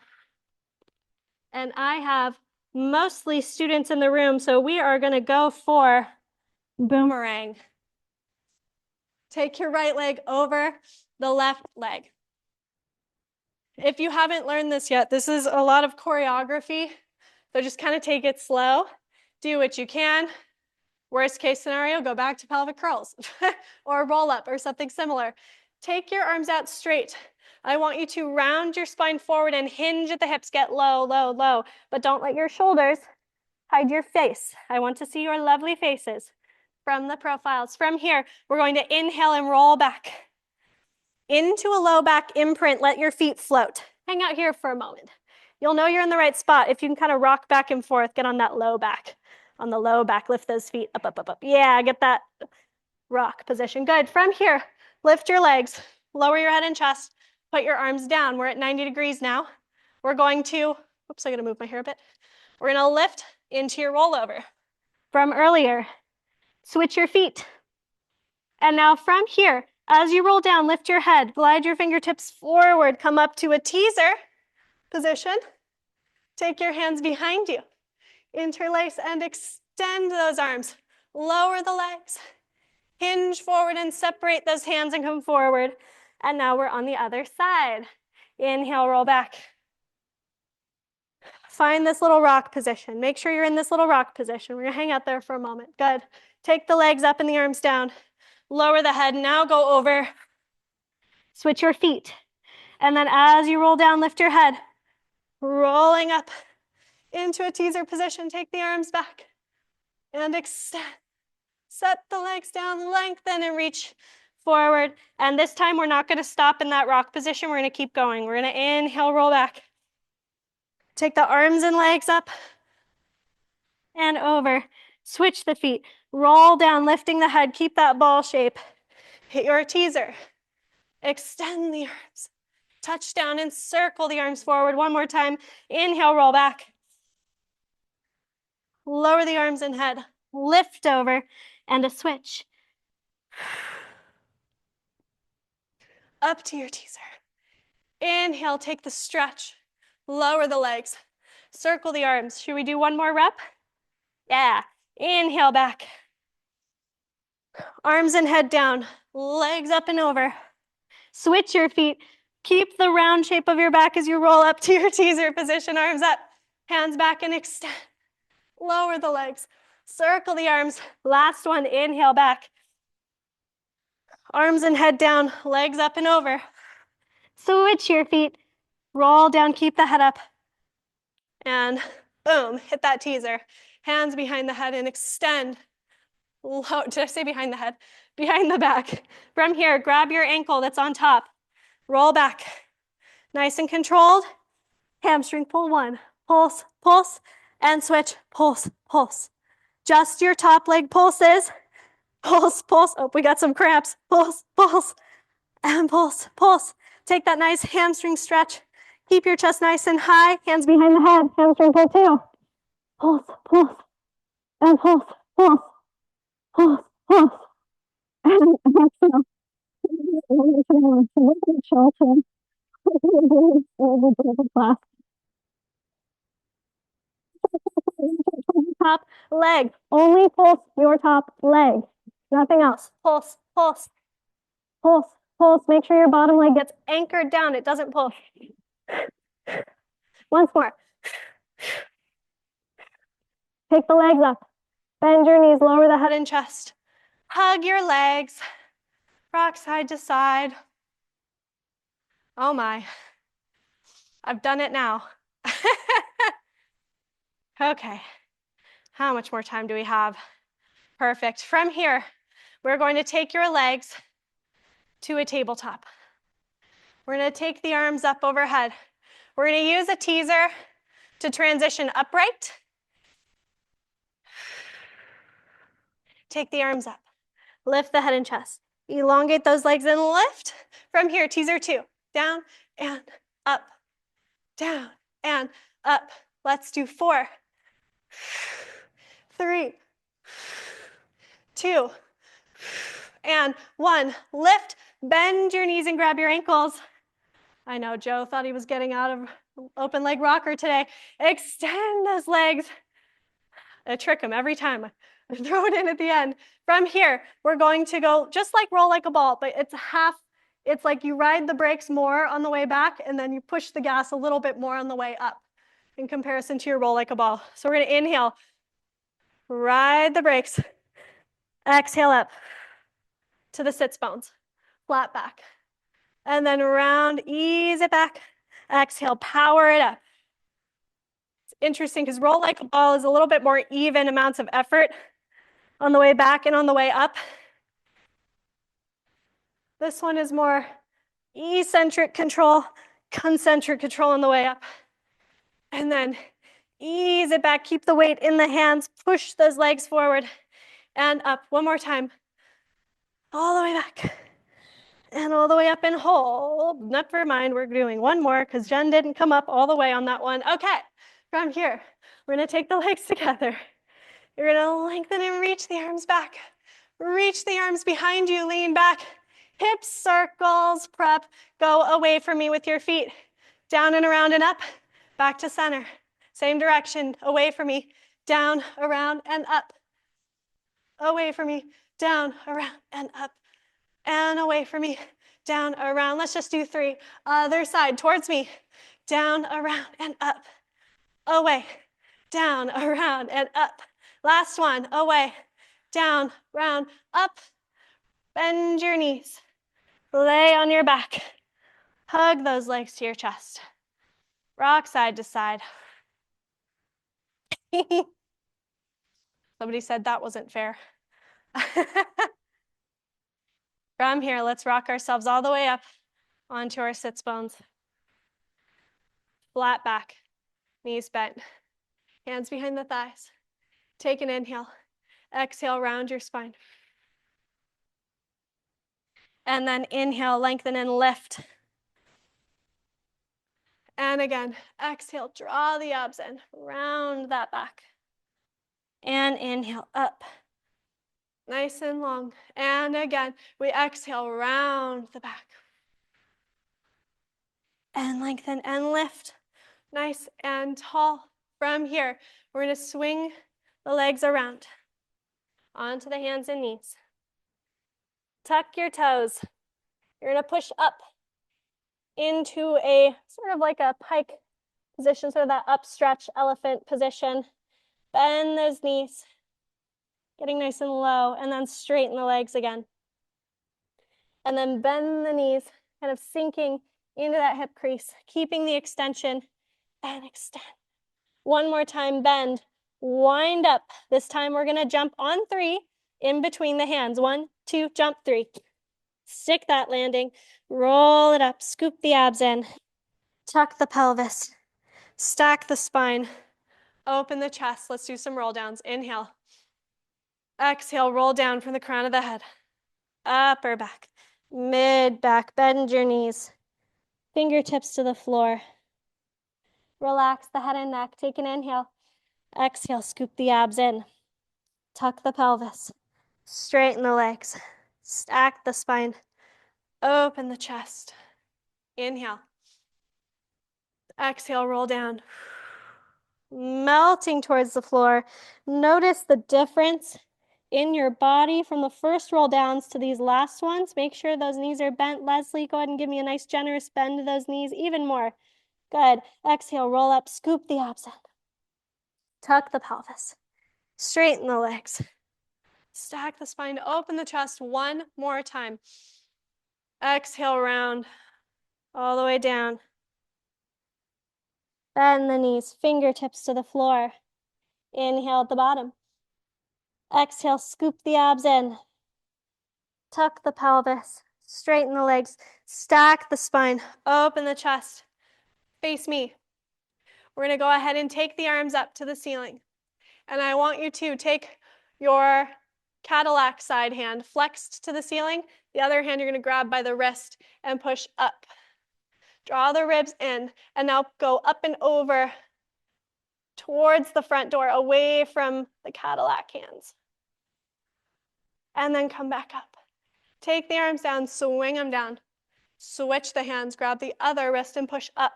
And I have mostly students in the room, so we are gonna go for boomerang. Take your right leg over the left leg. If you haven't learned this yet, this is a lot of choreography, so just kind of take it slow. Do what you can. Worst case scenario, go back to pelvic curls or roll up or something similar. Take your arms out straight. I want you to round your spine forward and hinge at the hips. Get low, low, low, but don't let your shoulders hide your face. I want to see your lovely faces from the profiles. From here, we're going to inhale and roll back into a low back imprint. Let your feet float. Hang out here for a moment. You'll know you're in the right spot if you can kind of rock back and forth. Get on that low back. On the low back, lift those feet up, up, up, up. Yeah, get that rock position. Good. From here, lift your legs, lower your head and chest, put your arms down. We're at 90 degrees now. We're going to, oops, I gotta move my hair a bit. We're gonna lift into your rollover. From earlier, switch your feet. And now from here, as you roll down, lift your head, glide your fingertips forward, come up to a teaser position. Take your hands behind you. Interlace and extend those arms. Lower the legs. Hinge forward and separate those hands and come forward. And now we're on the other side. Inhale, roll back. Find this little rock position. Make sure you're in this little rock position. We're gonna hang out there for a moment. Good. Take the legs up and the arms down. Lower the head. Now go over. Switch your feet. And then as you roll down, lift your head. Rolling up into a teaser position. Take the arms back and extend. Set the legs down, lengthen and reach forward. And this time we're not gonna stop in that rock position. We're gonna keep going. We're gonna inhale, roll back. Take the arms and legs up and over. Switch the feet. Roll down, lifting the head. Keep that ball shape. Hit your teaser. Extend the arms. Touch down and circle the arms forward. One more time. Inhale, roll back. Lower the arms and head. Lift over and a switch. Up to your teaser. Inhale, take the stretch. Lower the legs. Circle the arms. Should we do one more rep? Yeah. Inhale back. Arms and head down. Legs up and over. Switch your feet. Keep the round shape of your back as you roll up to your teaser position. Arms up, hands back and extend. Lower the legs. Circle the arms. Last one. Inhale back. Arms and head down. Legs up and over. Switch your feet. Roll down. Keep the head up. And boom, hit that teaser. Hands behind the head and extend. Did I say behind the head? Behind the back. From here, grab your ankle that's on top. Roll back. Nice and controlled. Hamstring pull 1. Pulse, pulse, and switch. Pulse, pulse. Just your top leg pulses. Pulse, pulse. Oh, we got some cramps. Pulse, pulse, and pulse, pulse. Take that nice hamstring stretch. Keep your chest nice and high. Hands behind the head. Hamstring pull 2. Pulse, pulse, and pulse, pulse, pulse, pulse. And exhale. Top leg. Only pulse your top leg. Nothing else. Pulse, pulse, pulse, pulse. Make sure your bottom leg gets anchored down. It doesn't pull. Once more. Take the legs up. Bend your knees, lower the head and chest. Hug your legs. Rock side to side. Oh my. I've done it now. Okay. How much more time do we have? Perfect. From here, we're going to take your legs to a tabletop. We're going to take the arms up overhead. We're going to use a teaser to transition upright. Take the arms up. Lift the head and chest. Elongate those legs and lift. From here, teaser 2. Down and up. Down and up. Let's do 4, 3, 2, and 1. Lift, bend your knees and grab your ankles. I know Joe thought he was getting out of open leg rocker today. Extend those legs. I trick him every time. I throw it in at the end. From here, we're going to go just like roll like a ball, but it's like you ride the brakes more on the way back and then you push the gas a little bit more on the way up in comparison to your roll like a ball. So we're going to inhale, ride the brakes, exhale up to the sits bones, flat back. And then round, ease it back. Exhale, power it up. It's interesting because roll like a ball is a little bit more even amounts of effort on the way back and on the way up. This one is more eccentric control, concentric control on the way up. And then ease it back, keep the weight in the hands, push those legs forward and up. One more time. All the way back. And all the way up and hold. Never mind, we're doing one more because Jen didn't come up all the way on that one. Okay, from here, we're gonna take the legs together. You're gonna lengthen and reach the arms back. Reach the arms behind you, lean back. Hips, circles, prep. Go away from me with your feet. Down and around and up, back to center. Same direction, away from me. Down, around, and up. Away from me, down, around, and up. And away from me, down, around. Let's just do 3. Other side, towards me. Down, around, and up. Away, down, around, and up. Last one, away, down, round, up. Bend your knees. Lay on your back. Hug those legs to your chest. Rock side to side. Somebody said that wasn't fair. From here, let's rock ourselves all the way up onto our sits bones. Flat back, knees bent, hands behind the thighs. Take an inhale. Exhale, round your spine. And then inhale, lengthen and lift. And again, exhale, draw the abs in, round that back. And inhale, up. Nice and long. And again, we exhale, round the back. And lengthen and lift. Nice and tall. From here, we're going to swing the legs around onto the hands and knees. Tuck your toes. You're going to push up into a sort of like a pike position, sort of that upstretch elephant position. Bend those knees, getting nice and low, and then straighten the legs again. And then bend the knees, kind of sinking into that hip crease, keeping the extension and extend. One more time, bend, wind up. This time we're gonna jump on 3 in between the hands. 1, 2, jump 3. Stick that landing, roll it up, scoop the abs in, tuck the pelvis, stack the spine, open the chest. Let's do some roll downs. Inhale. Exhale, roll down from the crown of the head. Upper back, mid back, bend your knees. Fingertips to the floor. Relax the head and neck. Take an inhale. Exhale, scoop the abs in. Tuck the pelvis. Straighten the legs. Stack the spine. Open the chest. Inhale. Exhale, roll down. melting towards the floor. Notice the difference in your body from the first roll downs to these last ones. Make sure those knees are bent. Leslie, go ahead and give me a nice generous bend to those knees, even more. Good. Exhale, roll up, scoop the abs in. Tuck the pelvis. Straighten the legs. Stack the spine, open the chest one more time. Exhale, round all the way down. Bend the knees, fingertips to the floor. Inhale at the bottom. Exhale, scoop the abs in. Tuck the pelvis, straighten the legs, stack the spine, open the chest. Face me. We're gonna go ahead and take the arms up to the ceiling. And I want you to take your Cadillac side hand flexed to the ceiling. The other hand you're gonna grab by the wrist and push up. Draw the ribs in, and now go up and over towards the front door, away from the Cadillac hands. And then come back up. Take the arms down, swing them down. Switch the hands, grab the other wrist and push up.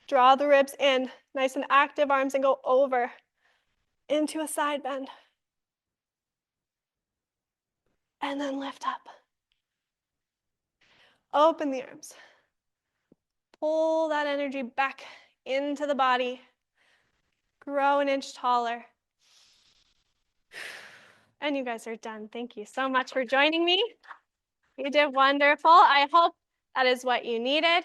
Draw the ribs in, nice and active arms, and go over into a side bend. And then lift up. Open the arms. Pull that energy back into the body. Grow an inch taller. And you guys are done. Thank you so much for joining me. You did wonderful. I hope that is what you needed.